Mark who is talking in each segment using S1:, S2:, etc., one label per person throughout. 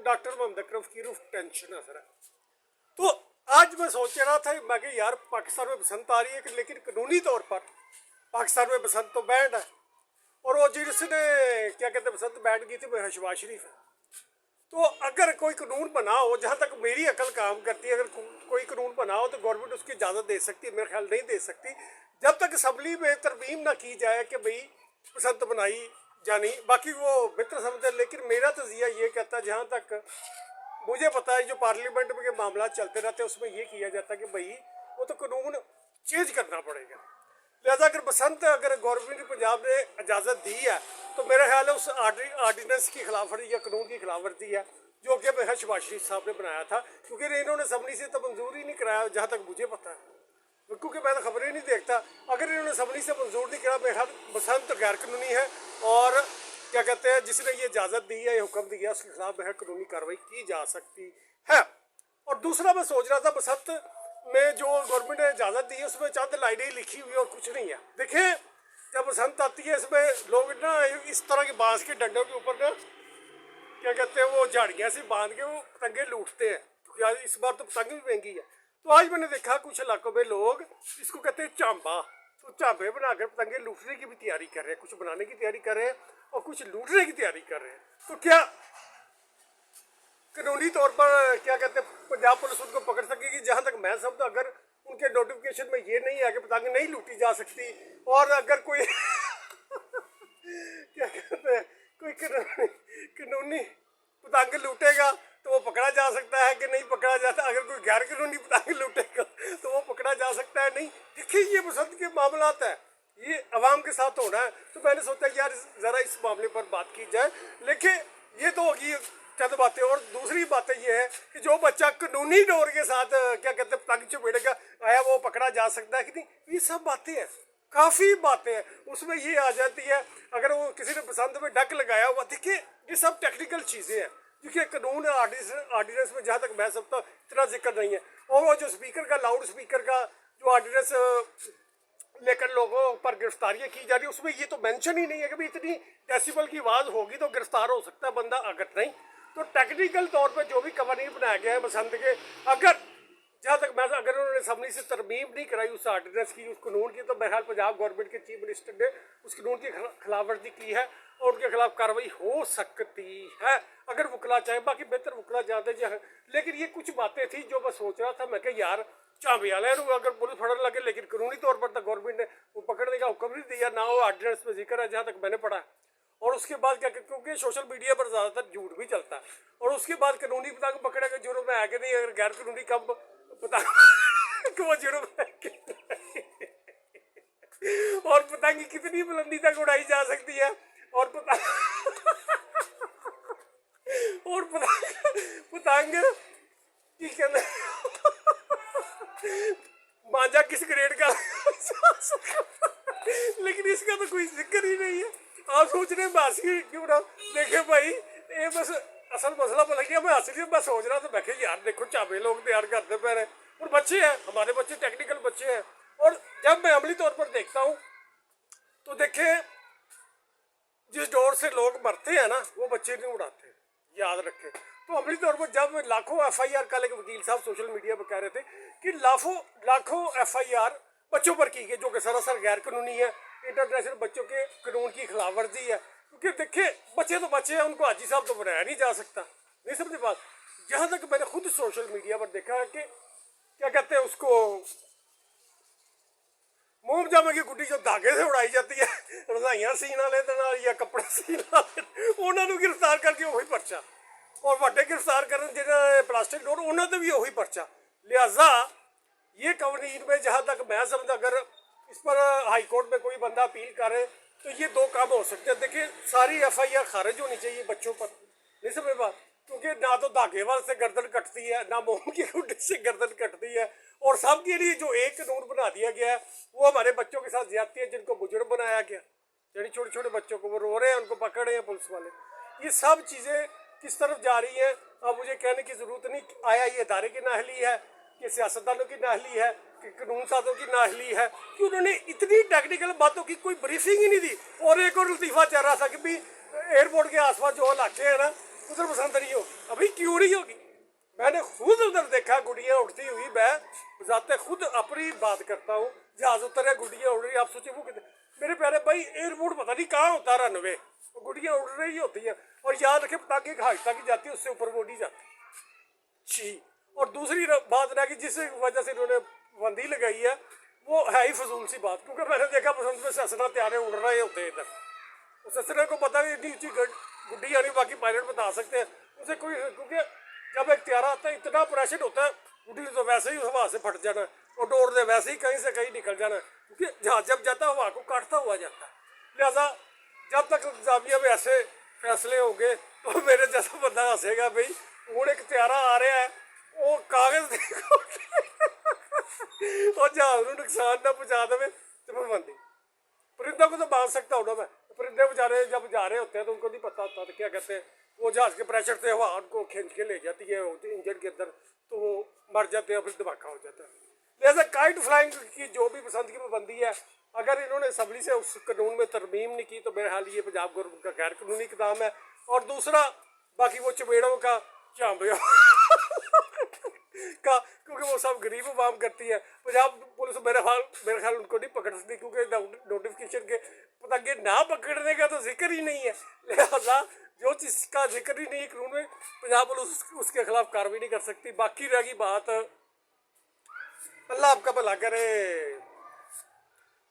S1: Doctor Mohammad Akram फकीर tension है sir. तो आज मैं सोच रहा था मैं कि यार पाकिस्तान में बसंत आ रही है लेकिन कानूनी तौर पर पाकिस्तान में बसंत तो बैंड है, और वो जिसने क्या कहते हैं बसंत बैंड की थी वो शहबाज शरीफ है। तो अगर कोई कानून बना हो, जहाँ तक मेरी अकल काम करती है, अगर कोई कानून बना हो तो गवर्नमेंट उसकी इजाज़त दे सकती है, मेरे ख्याल नहीं दे सकती जब तक असम्बली में तरमीम ना की जाए कि भाई बसंत बनाई जानी। बाकी वो बेहतर समझते हैं, लेकिन मेरा तजिया ये कहता है जहाँ तक मुझे पता है जो पार्लियामेंट में के मामला चलते रहते हैं उसमें ये किया जाता है कि भाई वो तो कानून चेंज करना पड़ेगा। लिहाजा अगर बसंत अगर गवर्नमेंट पंजाब ने इजाज़त दी है तो मेरा ख्याल है उस आर्डीनेंस की खिलाफ वर्जी या कानून की खिलाफ वर्जी है जो कि शहबाज शरीफ साहब ने बनाया था, क्योंकि इन्होंने असम्बली से तो मंजूर ही नहीं कराया जहाँ तक मुझे पता है, क्योंकि मैं तो खबरें नहीं देखता। अगर इन्होंने असम्बली से मंजूर नहीं करा, मेरे ख्याल बसंत गैर कानूनी है और क्या कहते हैं जिसने ये इजाज़त दी है, ये हुक्म दिया, उसके खिलाफ में कानूनी कार्रवाई की जा सकती है। और दूसरा मैं सोच रहा था बसंत में जो गवर्नमेंट ने इजाज़त दी है उसमें चंद लाइनें लिखी हुई और कुछ नहीं है। देखें जब बसंत आती है इसमें लोग ना इस तरह के बांस के डंडों के ऊपर ना क्या कहते हैं वो झाड़ियाँ से बांध के वो पतंगे लूटते हैं, क्योंकि इस बार तो पतंग भी महंगी है। तो आज मैंने देखा कुछ इलाकों में लोग इसको कहते हैं चांबा, तो चांबे बनाकर पतंगे लूटने की भी तैयारी कर रहे हैं, कुछ बनाने की तैयारी कर रहे हैं और कुछ लूटने की तैयारी कर रहे हैं। तो क्या कानूनी तौर पर क्या कहते हैं पंजाब पुलिस उनको पकड़ सकेगी? जहाँ तक मैं समझता अगर उनके नोटिफिकेशन में ये नहीं है कि पतंग नहीं लूटी जा सकती, और अगर कोई क्या कहते हैं कोई कानूनी पतंग लूटेगा तो वो पकड़ा जा सकता है कि नहीं पकड़ा जाता। अगर कोई गैर कानूनी पतंग लूटेगा तो वो पकड़ा जा सकता है नहीं। देखिए ये बसंत के मामला है, ये अवाम के साथ होना है। तो मैंने सोचा यार ज़रा इस मामले पर बात की जाए। लेकिन ये तो होगी चंद बातें, और दूसरी बातें ये है कि जो बच्चा कानूनी डोर के साथ क्या कहते हैं पतंग चपेड़ेगा आया वो पकड़ा जा सकता है कि नहीं। ये सब बातें हैं, काफ़ी बातें हैं, उसमें ये आ जाती है। अगर वो किसी ने बसंत में डक लगाया हुआ, देखिए ये सब टेक्निकल चीज़ें हैं, देखिए कानून आर्डिनेंस में जहाँ तक मैं समझता इतना जिक्र नहीं है। और वो जो स्पीकर का लाउड स्पीकर का जो आर्डिनेंस लेकर लोगों पर गिरफ्तारियाँ की जा रही है उसमें ये तो मेंशन ही नहीं है कि भाई इतनी डेसिबल की आवाज़ होगी तो गिरफ्तार हो सकता है बंदा, अगर नहीं तो टेक्निकल तौर पर जो भी कवानीन बनाया गया है बसंत के, अगर जहाँ तक मैं अगर उन्होंने असम्बली से तरमीम नहीं कराई उस आर्डिनेंस की, उस कानून की, तो बहरहाल पंजाब गवर्नमेंट के चीफ मिनिस्टर ने उस कानून की खिलाफ वर्जी की है और उनके खिलाफ कार्रवाई हो सकती है अगर वकला चाहे। बाकी बेहतर वकला जानते हैं, लेकिन ये कुछ बातें थी जो मैं सोच रहा था। मैं कहा यार चाबे वाले अगर पुलिस फड़न लगे, लेकिन कानूनी तौर पर तो गवर्नमेंट ने वो पकड़ने का हुक्म नहीं दिया, ना वो आर्डिनेंस में जिक्र है जहाँ तक मैंने पढ़ा। और उसके बाद क्या, क्योंकि सोशल मीडिया पर ज़्यादातर झूठ भी चलता है, और उसके बाद कानूनी पतंग पकड़े के जुर्म में आगे नहीं, अगर गैर कानूनी कम पतंग वो जुर्म और पतंग कितनी बुलंदी तक उड़ाई जा सकती है, और पतंग की कहते मांझा किस ग्रेड का लेकिन इसका तो कोई जिक्र ही नहीं है। आप सोच रहे हैं बासी क्यों ना देखे भाई, ये बस असल मसला बन गया। मैं असली मैं सोच रहा था, मैं यार देखो चाबे लोग तैयार करते पै रहे, और बच्चे हैं हमारे बच्चे, टेक्निकल बच्चे हैं। और जब मैं अमली तौर पर देखता हूँ तो देखे जिस डोर से लोग मरते हैं ना वो बच्चे नहीं उड़ाते, याद रखें। तो अमली तौर पर जब लाखों FIR कल एक वकील साहब सोशल मीडिया पर कह रहे थे कि लाखों FIR बच्चों पर की गई जो कि सरासर गैर कानूनी है, इंटरनेशनल बच्चों के कानून की खिलाफ वर्जी है। क्योंकि देखिए बच्चे तो बच्चे हैं, उनको हाजी साहब तो बनाया नहीं जा सकता, नहीं समझे बात। जहाँ तक मैंने खुद सोशल मीडिया पर देखा है कि क्या कहते हैं उसको मोम जामे की गुड्डी जो धागे से उड़ाई जाती है रजाइयाँ सीन वाले या कपड़े सीन वाले, उन्होंने गिरफ्तार करके वही पर्चा, और वड्डे गिरफ्तार करन जिन्हें प्लास्टिक डोर उन्होंने भी वही पर्चा। लिहाजा ये कवानीन में जहाँ तक मैं समझ अगर इस पर हाई कोर्ट में कोई बंदा अपील करे तो ये दो काम हो सकते हैं। देखिए सारी FIR खारिज होनी चाहिए बच्चों पर, नहीं समझ बात, क्योंकि ना तो धागे वाल से गर्दन कटती है, ना मोम की गुड्डी से गर्दन कटती है, और सबके लिए जो एक कानून बना दिया गया है वो हमारे बच्चों के साथ ज्यादती है जिनको बुजुर्ग बनाया गया, यानी छोटे छोटे बच्चों को वो रो रहे हैं, उनको पकड़े हैं पुलिस वाले। ये सब चीज़ें किस तरफ जा रही हैं अब मुझे कहने की ज़रूरत नहीं। आया ये इदारे की नाअहली है कि सियासतदानों की नाअहली है कि कानून साजों की नाअहली है कि उन्होंने इतनी टेक्निकल बातों की कोई ब्रीफिंग ही नहीं दी। और एक और लतीफ़ा चल रहा था कि भी एयरपोर्ट के आसपास जो इलाके हैं ना उधर पसंद नहीं होगी। अभी क्यों नहीं होगी? मैंने खुद उधर देखा गुड़िया उड़ती हुई। मैं जाते खुद अपनी बात करता हूँ, जहाज उतर है गुड़िया उड़ रही, आप सोचिए वो कितने। मेरे प्यारे भाई, एयरपोर्ट पता नहीं कहाँ होता रनवे, वो गुड़िया उड़ रही होती है। और याद रखे पटाखे की हाइट तक जाती है, उससे ऊपर वो नहीं जाती जी। और दूसरी बात ना कि जिस वजह से इन्होंने बंदी लगाई है, वो है ही फजूल सी बात। क्योंकि मैंने देखा बसंत में ससना त्यारे उड़ रहे होते हैं इधर। उस ससने को पता है इतनी ऊंची गुड्डी आनी, बाकी पायलट बता सकते हैं उसे कोई। क्योंकि जब एक त्यारा आता है इतना प्रेशर होता है, गुड्डी तो वैसे ही हवा से फट जाना और डोर दे वैसे ही कहीं से कहीं निकल जाना, क्योंकि जहाज जब जाता है हवा को काटता हुआ जाता है। लिहाजा जब तक जामिया में ऐसे फैसले होंगे तो मेरे जैसा बंदा हंसेगा भाई हूँ एक त्यारा आ रहा है, वो कागज और जहाज नुकसान ना पहुँचा दे तो पाबंदी। परिंदा को तो बांध सकता हूँ ना मैं। परिंदे बेचारे जब जा रहे होते हैं तो उनको नहीं पता होता, तो क्या कहते हैं, वो जहाज के प्रेशर से हवा उनको खींच के ले जाती है इंजन के अंदर, तो वो मर जाते हैं, फिर धमाका हो जाता है। लिहाजा काइट फ्लाइंग की जो भी पसंद की पाबंदी है, अगर इन्होंने असम्बली से उस कानून में तरमीम नहीं की तो मेरे ख्याल ये पंजाब गवर्नमेंट का गैर कानूनी इकदाम है। और दूसरा बाकी वो चपेड़ों का चांबे का, क्योंकि वो सब गरीब आवाम करती है। पंजाब पुलिस मेरे ख्याल उनको नहीं पकड़ सकती, क्योंकि नोटिफिकेशन के पतंगे ना पकड़ने का तो जिक्र ही नहीं है। लिहाजा जो चीज़ का जिक्र ही नहीं है कानून में, पंजाब पुलिस उसके खिलाफ कार्रवाई नहीं कर सकती। बाकी रह गई बात, अल्लाह आपका भला करे,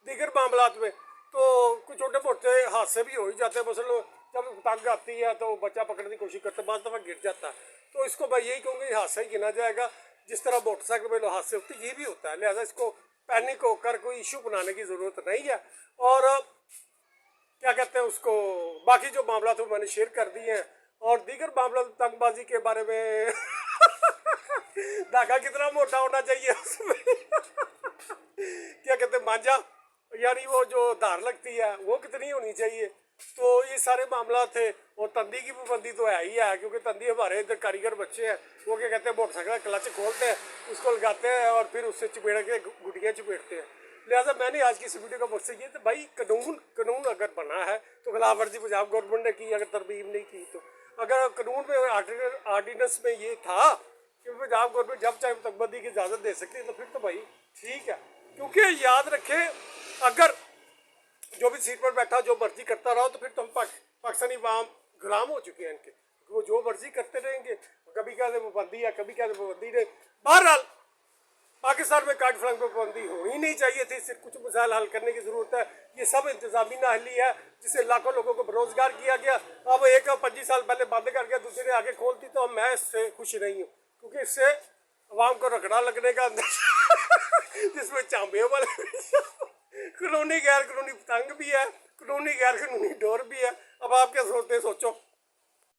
S1: दीगर मामला में तो कुछ छोटे मोटे हादसे भी हो ही जाते हैं। मसलन जब पतंग आती है तो बच्चा पकड़ने की कोशिश करता है, बाद दफ़ा गिर जाता है, तो इसको मैं यही कहूँगी हादसा ही गिना जाएगा। जिस तरह मोटरसाइकिल में हादसे होते ये भी होता है। लिहाजा इसको पैनिक होकर कोई इशू बनाने की ज़रूरत नहीं है। और क्या कहते हैं उसको, बाकी जो मामला तो मैंने शेयर कर दिए हैं। और दीगर मामला पतंगबाजी के बारे में धागा कितना मोटा होना चाहिए उसमें क्या कहते हैं मांझा, यानी वो जो धार लगती है वो कितनी होनी चाहिए। तो ये सारे मामला थे। और तंदी की पाबंदी तो है ही है, क्योंकि तंदी हमारे इधर कारीगर बच्चे हैं, वो क्या कहते हैं मोटरसाइकिल क्लच खोलते हैं, उसको लगाते हैं और फिर उससे चपेड़ के गुटियाँ चपेटते हैं। लिहाजा मैंने आज की इस वीडियो का मकसद ये था भाई, कानून अगर बना है तो खिलाफ वर्जी पंजाब गवर्नमेंट ने की, अगर तरमीम नहीं की तो। अगर कानून में आर्डिनेंस में ये था कि पंजाब गवर्नमेंट जब चाहे तकबंदी की इजाज़त दे सकती है, तो फिर तो भाई ठीक है। क्योंकि याद रखें, अगर जो भी सीट पर बैठा जो मर्जी करता रहा तो फिर तो हम पाकिस्तानी अवाम गुलाम हो चुके हैं इनके। वो जो मर्जी करते रहेंगे, कभी कहते पाबंदी है, कभी कहते पाबंदी नहीं। बहरहाल पाकिस्तान में काइट फ्लाइंग पर पाबंदी होनी नहीं चाहिए थी। सिर्फ कुछ मसाइल हल करने की ज़रूरत है। ये सब इंतजामी नाअहली है, जिससे लाखों लोगों को बेरोजगार किया गया। अब एक 25 साल पहले बंद कर गया, दूसरे ने आगे खोलती, तो मैं इससे खुश नहीं हूँ, क्योंकि इससे अवाम को रगड़ा लगने का जिसमें चांबे वाले कानूनी गैर कानूनी पतंग भी है, कानूनी गैर कानूनी डोर भी है। अब आप क्या सोचते हैं, सोचो।